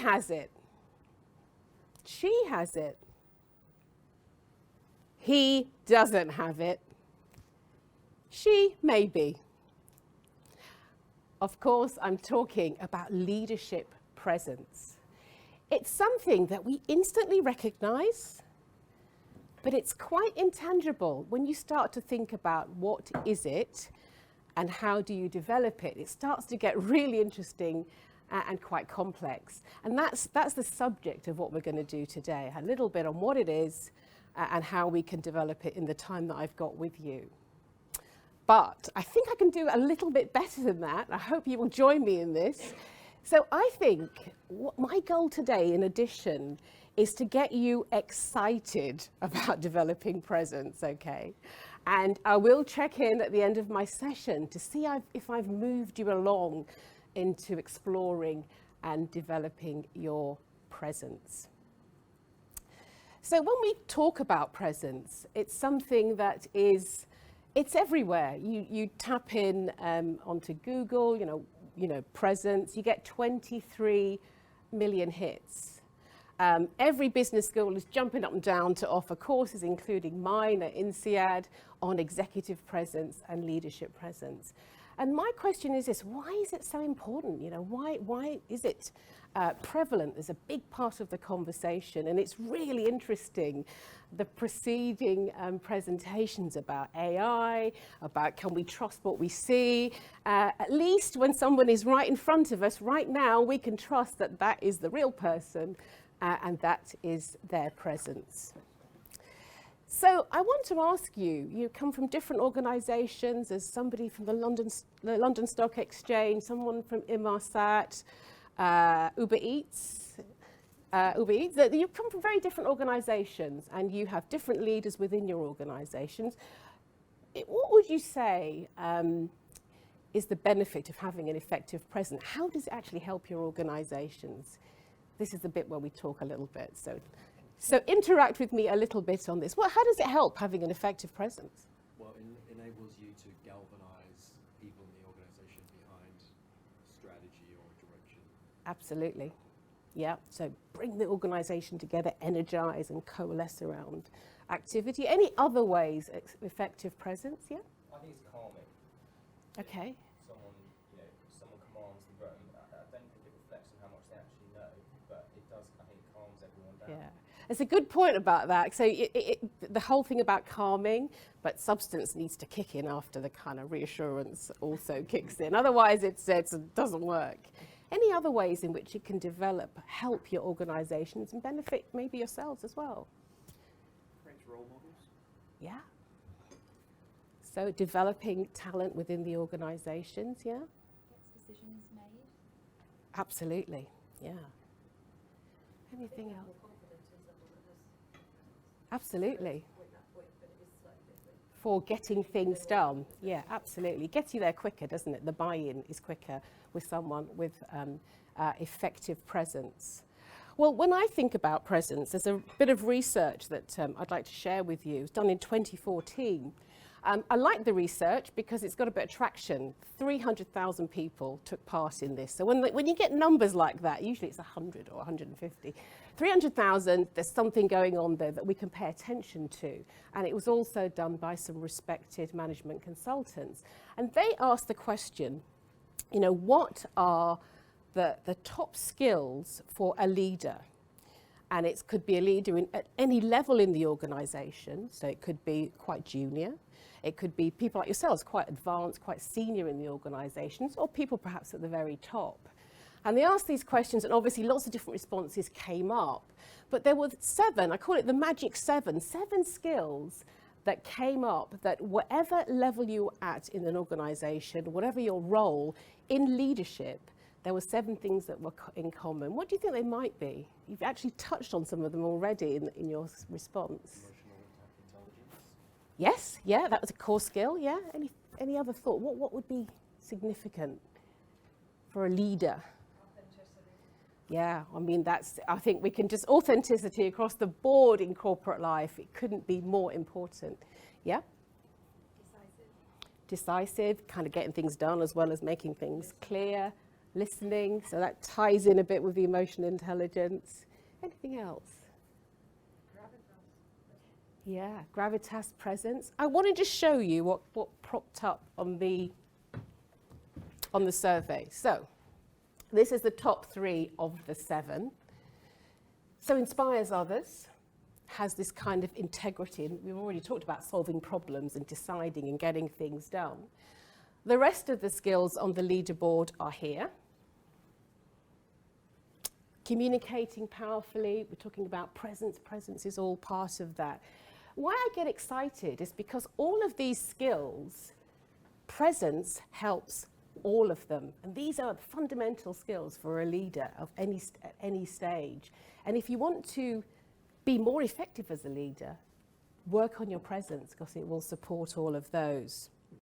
has it. She has it. He doesn't have it. She maybe. Of course, I'm talking about leadership presence. It's something that we instantly recognize, but it's quite intangible when you start to think about what is it and how do you develop it. It starts to get really interesting and quite complex. And that's the subject of what we're going to do today, a little bit on what it is and how we can develop it in the time that I've got with you. But I think I can do a little bit better than that. I hope you will join me in this. So I think my goal today, in addition, is to get you excited about developing presence, okay? And I will check in at the end of my session to see if I've moved you along into exploring and developing your presence. So when we talk about presence, it's something that is, it's everywhere. You tap in onto Google, you know, presence, you get 23 million hits. Every business school is jumping up and down to offer courses, including mine at INSEAD, on executive presence and leadership presence. And my question is this: why is it so important? You know, why is it prevalent as a big part of the conversation? And it's really interesting, the preceding presentations about AI, about can we trust what we see? At least when someone is right in front of us right now, we can trust that that is the real person and that is their presence. So I want to ask you, you come from different organisations. There's somebody from the London Stock Exchange, someone from Inmarsat, Uber Eats. You come from very different organisations and you have different leaders within your organisations. What would you say is the benefit of having an effective presence? How does it actually help your organisations? This is the bit where we talk a little bit. So interact with me a little bit on this. Well, how does it help having an effective presence? Well, it enables you to galvanize people in the organization behind strategy or direction. Absolutely. Yeah. So bring the organization together, energize and coalesce around activity. Any other ways effective presence? Yeah. I think it's calming. Okay. Someone commands the room. I don't think it reflects on how much they actually know, but it does, I think, calms everyone down. Yeah. It's a good point about that. So the whole thing about calming, but substance needs to kick in after the kind of reassurance also kicks in. Otherwise, it doesn't work. Any other ways in which it can help your organisations and benefit maybe yourselves as well? Create role models. Yeah. So developing talent within the organisations, yeah? Gets decisions made. Absolutely, yeah. Anything else? Absolutely. For getting things done. Yeah, absolutely. Gets you there quicker, doesn't it? The buy-in is quicker with someone with effective presence. Well, when I think about presence, there's a bit of research that I'd like to share with you. It was done in 2014. I like the research because it's got a bit of traction. 300,000 people took part in this. So when you get numbers like that, usually it's 100 or 150. 300,000, there's something going on there that we can pay attention to. And it was also done by some respected management consultants. And they asked the question, you know, what are the top skills for a leader? And it could be a leader at any level in the organisation. So it could be quite junior. It could be people like yourselves, quite advanced, quite senior in the organisations, or people perhaps at the very top. And they asked these questions, and obviously lots of different responses came up. But there were 7, I call it the magic 7 skills that came up that whatever level you're at in an organisation, whatever your role in leadership, there were 7 things that were in common. What do you think they might be? You've actually touched on some of them already in your response. Emotional intelligence. Yes, yeah, that was a core skill, yeah. Any other thought? What would be significant for a leader? Authenticity. Yeah, I mean, I think we can just, authenticity across the board in corporate life, it couldn't be more important. Yeah? Decisive. Decisive, kind of getting things done as well as making things clear. listening, so that ties in a bit with the emotional intelligence. Anything else? Yeah, gravitas, presence. I want to just show you what propped up on the survey. So this is the top 3 of the 7. So inspires others, has this kind of integrity, and we've already talked about solving problems and deciding and getting things done. The rest of the skills on the leaderboard are here. Communicating powerfully, we're talking about presence. Presence is all part of that. Why I get excited is because all of these skills, presence helps all of them. And these are fundamental skills for a leader of at any stage. And if you want to be more effective as a leader, work on your presence because it will support all of those.